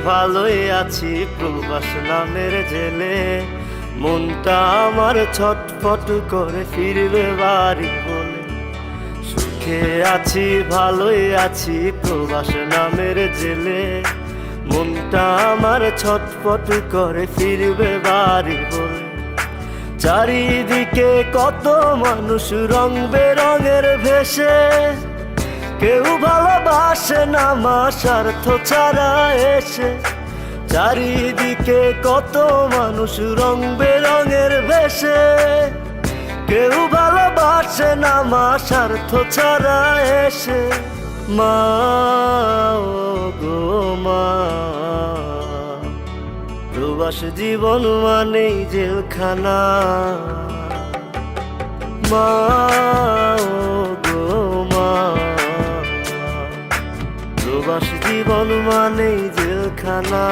ভালোই আছি প্রবাস নামের জেলে। মনটা আমার ছটফট করে ফিরবে বাড়ি বলে। সুখে আছি ভালোই আছি প্রবাস নামের জেলে। মনটা আমার ছটফট করে ফিরবে বাড়ি বলে। চারিদিকে কত মানুষ রং বেরঙের ভেসে, কেউ ভালোবাসে না মা স্বার্থ ছাড়া এসে। চারিদিকে কত মানুষ রং বেরঙের ভেসে, কেউ ভালোবাসে না মা স্বার্থ ছাড়া এসে। মা ও গো মা, প্রবাস জীবন মানেই জেলখানা। মা ও গো মা, প্রবাস জীবন মানেই জেলখানা।